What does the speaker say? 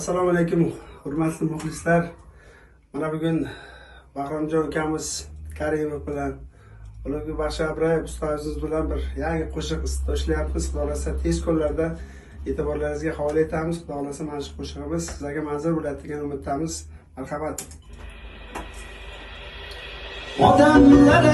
Assalomu alaykum, hurmatli muxlislar. Mana bugun Bahromjon ukamiz Karimov bilan Ulug'bek Baxshi Abrayev ustozimiz bilan bir yangi qo'shiq ishlayapmiz. Xudo xolasa tez kunlarda e'tiborlaringizga havola etamiz. Xudo xolasa mana shu qo'shig'imiz sizlarga manzur bo'ladi degan umiddamiz. Marhamat. Odamlar